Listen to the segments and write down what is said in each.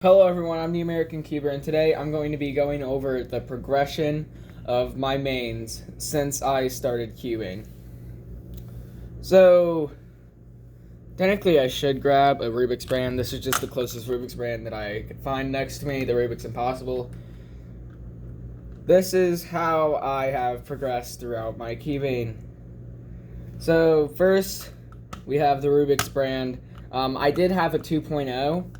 Hello everyone, I'm the American Cuber, and today I'm going to be going over the progression of my mains since I started cubing. So, technically I should grab a Rubik's brand. This is just the closest Rubik's brand that I could find next to me, the Rubik's Impossible. This is how I have progressed throughout my cubing. So, first, we have the Rubik's brand. I did have a 2.0.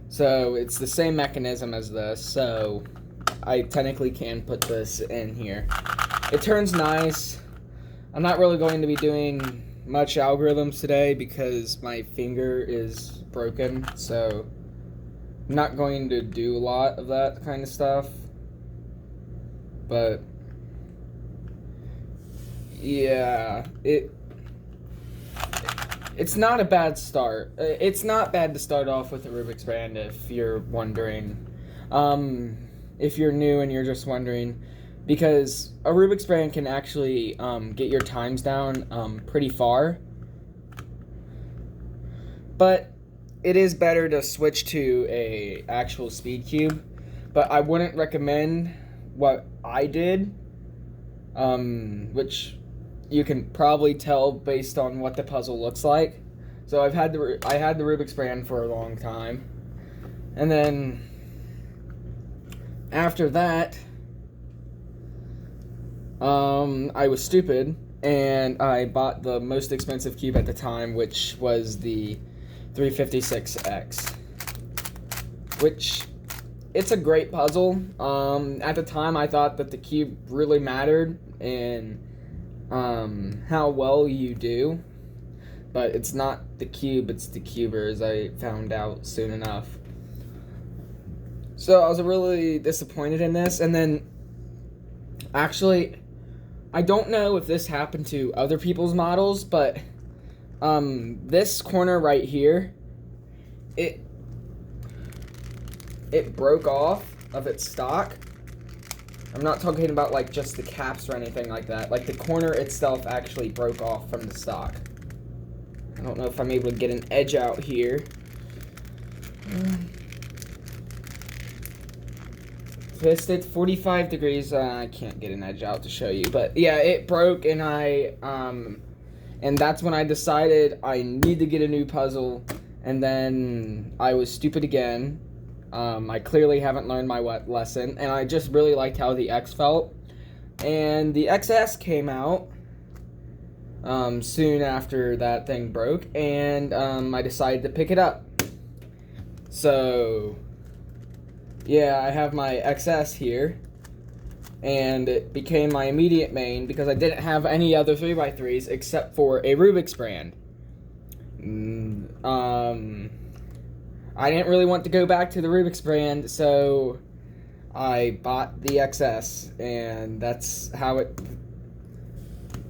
So it's the same mechanism as this, so I technically can put this in here. It turns nice. I'm not really going to be doing much algorithms today because my finger is broken, so I'm not going to do a lot of that kind of stuff. But yeah, it's not a bad start. It's not bad to start off with a Rubik's brand if you're wondering. If you're new and you're just wondering, because a Rubik's brand can actually get your times down pretty far. But it is better to switch to a actual speed cube. But I wouldn't recommend what I did, which you can probably tell based on what the puzzle looks like. So I had the Rubik's brand for a long time, and then after that, I was stupid and I bought the most expensive cube at the time, which was the 356X, which it's a great puzzle. At the time, I thought that the cube really mattered and how well you do, but it's not the cube, it's the cubers. I found out soon enough. So I was really disappointed in this, and then actually, I don't know if this happened to other people's models, but this corner right here, it broke off of its stock. I'm not talking about like just the caps or anything like that. Like the corner itself actually broke off from the stock. I don't know if I'm able to get an edge out here. Twisted 45 degrees. I can't get an edge out to show you, but yeah, it broke, and and that's when I decided I need to get a new puzzle. And then I was stupid again. I clearly haven't learned my lesson, and I just really liked how the X felt. And the XS came out soon after that thing broke, and I decided to pick it up. So, yeah, I have my XS here, and it became my immediate main because I didn't have any other 3x3s except for a Rubik's brand. I didn't really want to go back to the Rubik's brand, so I bought the XS, and that's how it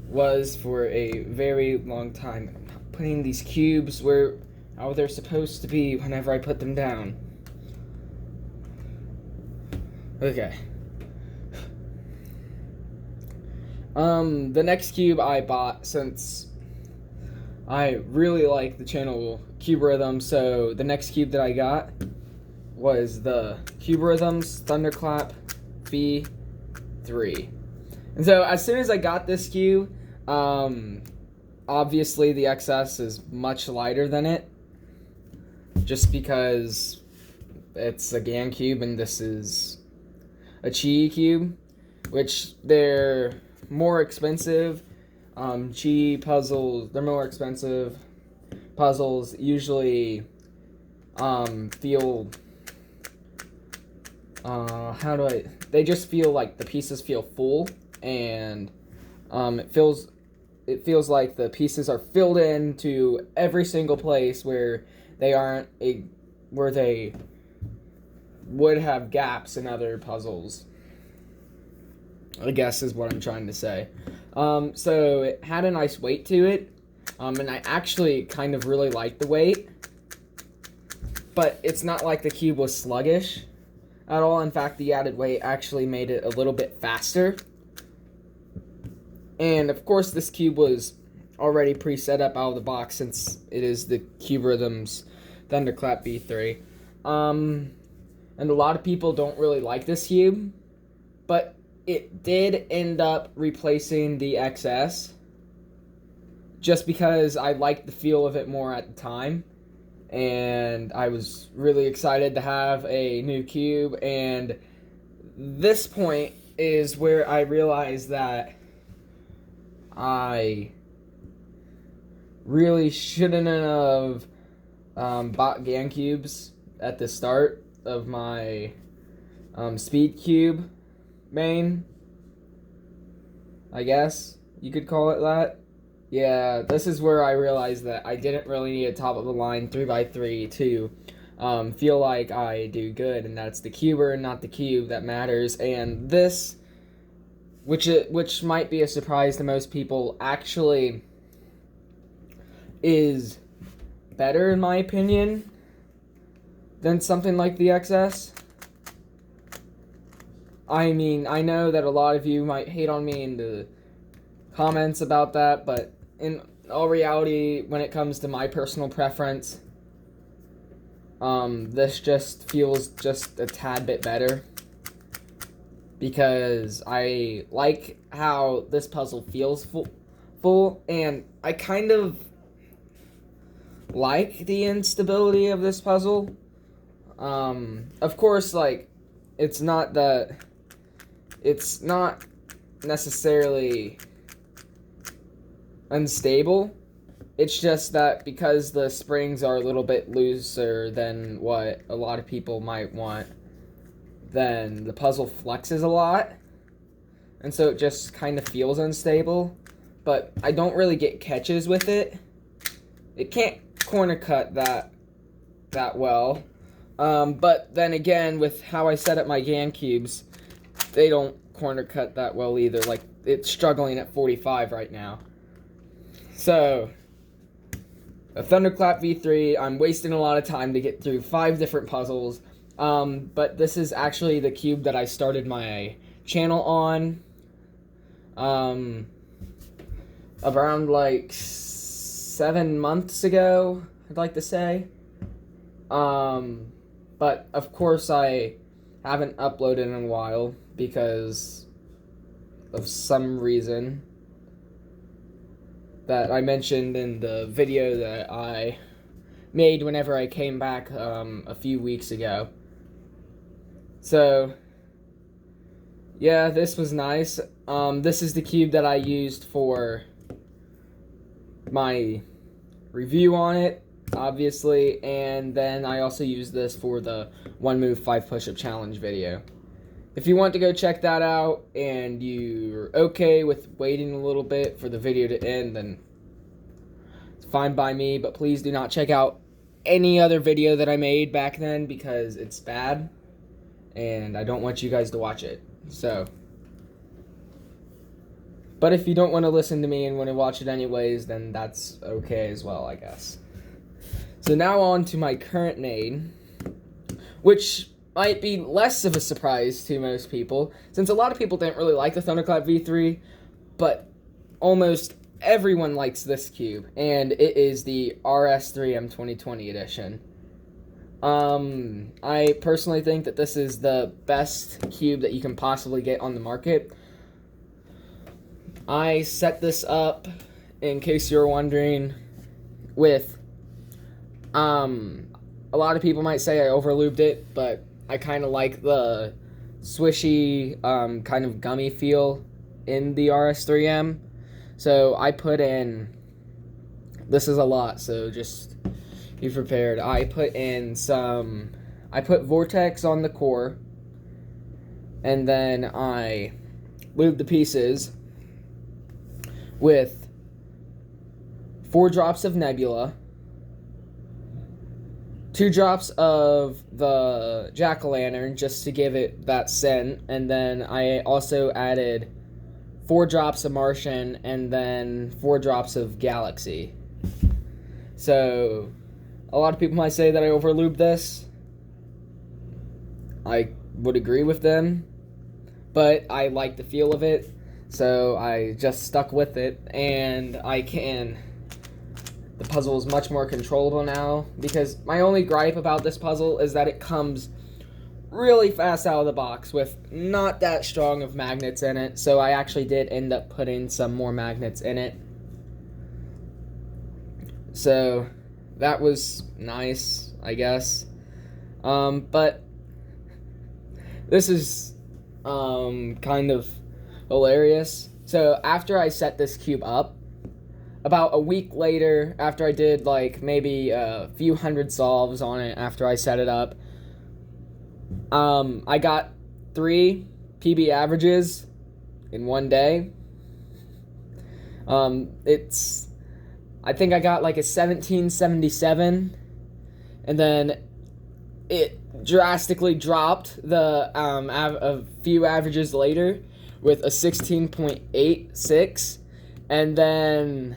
was for a very long time. I'm putting these cubes where how they're supposed to be whenever I put them down. Okay. The next cube I bought, since I really like the channel Cube Rhythm, so the next cube that I got was the Cube Rhythms Thunderclap V3. And so as soon as I got this cube, obviously the XS is much lighter than it, just because it's a GAN cube and this is a Chi cube, which they're more expensive. Chi puzzles, they're more expensive. Puzzles usually feel they just feel like the pieces feel full, and it feels like the pieces are filled into every single place where they aren't where they would have gaps in other puzzles, I guess is what I'm trying to say. So it had a nice weight to it, and I actually kind of really liked the weight, but it's not like the cube was sluggish at all. In fact, the added weight actually made it a little bit faster. And of course, this cube was already pre-set up out of the box since it is the Cube Rhythms Thunderclap V3. and a lot of people don't really like this cube, but it did end up replacing the XS just because I liked the feel of it more at the time, and I was really excited to have a new cube. And this point is where I realized that I really shouldn't have bought GAN cubes at the start of my speed cube main, I guess you could call it that. Yeah, this is where I realized that I didn't really need a top-of-the-line 3x3 to feel like I do good, and that's the cuber, not the cube, that matters. And this, which might be a surprise to most people, actually is better, in my opinion, than something like the XS. I mean, I know that a lot of you might hate on me in the comments about that, but in all reality, when it comes to my personal preference, this just feels just a tad bit better, because I like how this puzzle feels full, and I kind of like the instability of this puzzle. Of course, like, it's not necessarily unstable. It's just that because the springs are a little bit looser than what a lot of people might want, then the puzzle flexes a lot, and so it just kind of feels unstable. But I don't really get catches with it. It can't corner cut that well. But then again, with how I set up my GAN cubes, they don't corner cut that well either. Like, it's struggling at 45 right now. So, a Thunderclap V3, I'm wasting a lot of time to get through 5 different puzzles. But this is actually the cube that I started my channel on. Around like 7 months ago, I'd like to say. But of course I haven't uploaded in a while because of some reason that I mentioned in the video that I made whenever I came back a few weeks ago. So yeah, this was nice. This is the cube that I used for my review on it, obviously, and then I also used this for the 1 move 5 push-up challenge video. If you want to go check that out and you're okay with waiting a little bit for the video to end, then it's fine by me, but please do not check out any other video that I made back then because it's bad and I don't want you guys to watch it. So, but if you don't want to listen to me and want to watch it anyways, then that's okay as well, I guess. So now on to my current main, which might be less of a surprise to most people, since a lot of people didn't really like the Thunderclap V3, but almost everyone likes this cube, and it is the RS3M 2020 edition. I personally think that this is the best cube that you can possibly get on the market. I set this up, in case you're wondering, with, a lot of people might say I overlubed it, but I kind of like the swishy, kind of gummy feel in the RS3M. So I put in, this is a lot, so just be prepared. I put Vortex on the core, and then I lubed the pieces with 4 drops of Nebula, 2 drops of the Jack-o'-lantern just to give it that scent, and then I also added 4 drops of Martian and then 4 drops of Galaxy. So a lot of people might say that I overlubed this. I would agree with them, but I like the feel of it, so I just stuck with it, and the puzzle is much more controllable now, because my only gripe about this puzzle is that it comes really fast out of the box with not that strong of magnets in it, so I actually did end up putting some more magnets in it. So that was nice, I guess. But this is kind of hilarious. So after I set this cube up, about a week later, after I did like maybe a few hundred solves on it after I set it up, I got 3 PB averages in one day. I think I got like a 1777, and then it drastically dropped a few averages later with a 16.86, and then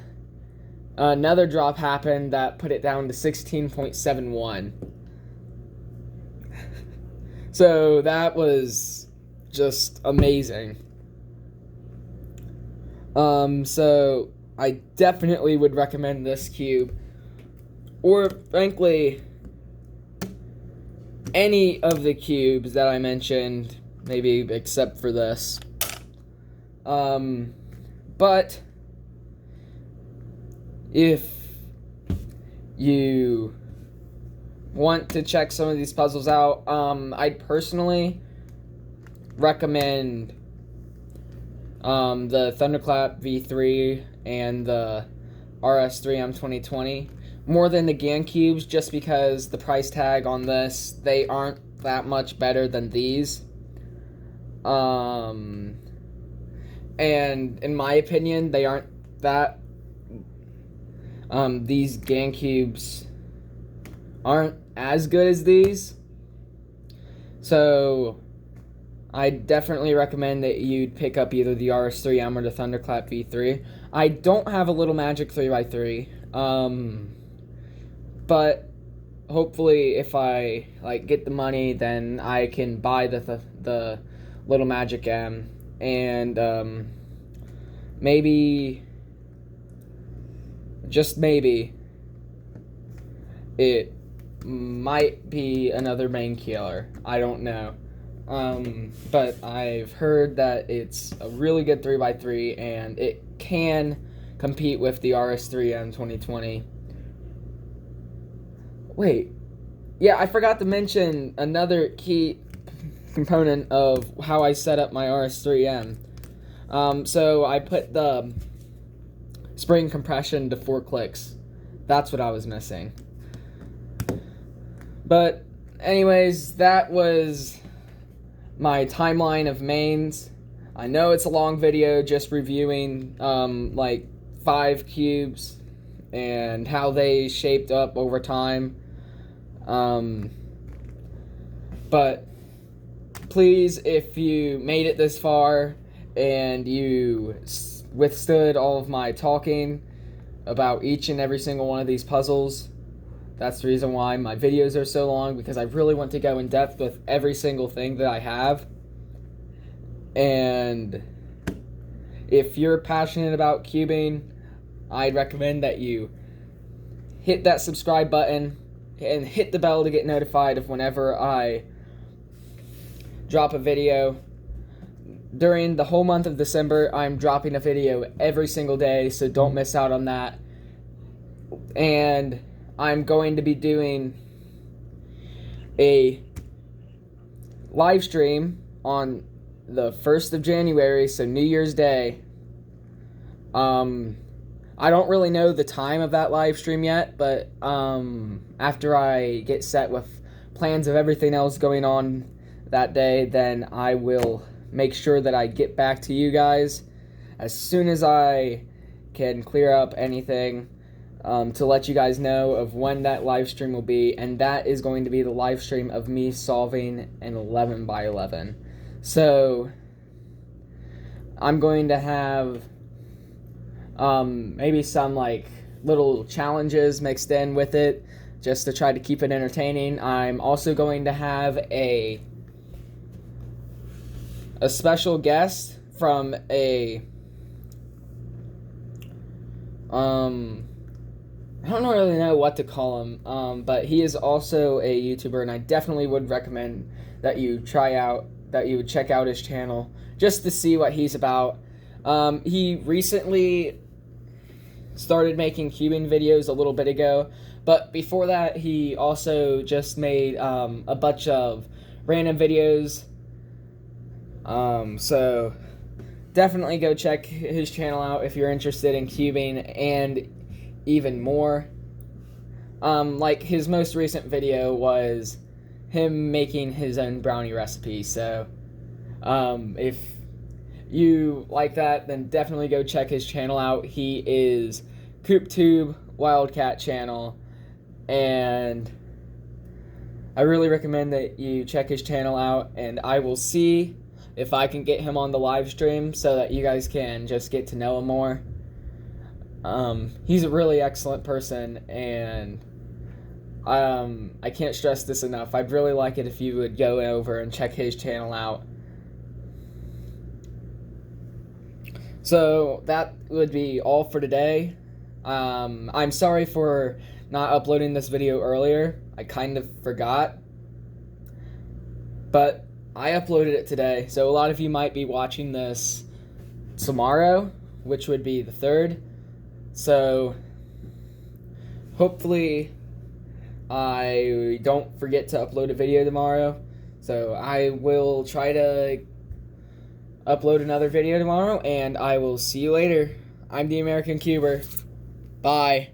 another drop happened that put it down to 16.71. So that was just amazing. So I definitely would recommend this cube, or frankly, any of the cubes that I mentioned, maybe except for this. But if you want to check some of these puzzles out, I'd personally recommend the Thunderclap V3 and the RS3M 2020 more than the GaNCubes, just because the price tag on this, they aren't that much better than these. And in my opinion, they aren't that. These GaNCubes aren't as good as these. So I definitely recommend that you pick up either the RS3M or the Thunderclap V3. I don't have a Little Magic 3x3, but hopefully if I get the money, then I can buy the Little Magic M, and maybe, just maybe, it might be another main killer. I don't know. But I've heard that it's a really good 3x3, and it can compete with the RS3M 2020. Wait. Yeah, I forgot to mention another key component of how I set up my RS3M. So I put the spring compression to 4 clicks. That's what I was missing. But anyways, that was my timeline of mains. I know it's a long video just reviewing like 5 cubes and how they shaped up over time. But please, if you made it this far and you withstood all of my talking about each and every single one of these puzzles, that's the reason why my videos are so long, because I really want to go in depth with every single thing that I have. And if you're passionate about cubing, I'd recommend that you hit that subscribe button and hit the bell to get notified of whenever I drop a video. During the whole month of December, I'm dropping a video every single day, so don't miss out on that. And I'm going to be doing a live stream on the 1st of January, so New Year's Day. I don't really know the time of that live stream yet, but after I get set with plans of everything else going on that day, then I will make sure that I get back to you guys as soon as I can clear up anything, to let you guys know of when that live stream will be, and that is going to be the live stream of me solving an 11x11. So I'm going to have maybe some little challenges mixed in with it, just to try to keep it entertaining. I'm also going to have a special guest from a I don't really know what to call him, but he is also a YouTuber, and I definitely would recommend that you would check out his channel just to see what he's about. He recently started making Cuban videos a little bit ago, but before that he also just made a bunch of random videos. So definitely go check his channel out if you're interested in cubing and even more. Like his most recent video was him making his own brownie recipe, so if you like that, then definitely go check his channel out. He is CoopTube Wildcat channel, and I really recommend that you check his channel out, and I will see if I can get him on the live stream so that you guys can just get to know him more. He's a really excellent person, and I can't stress this enough. I'd really like it if you would go over and check his channel out. So that would be all for today. I'm sorry for not uploading this video earlier. I kind of forgot. But I uploaded it today, so a lot of you might be watching this tomorrow, which would be the 3rd. So hopefully I don't forget to upload a video tomorrow. So I will try to upload another video tomorrow, and I will see you later. I'm the American Cuber. Bye.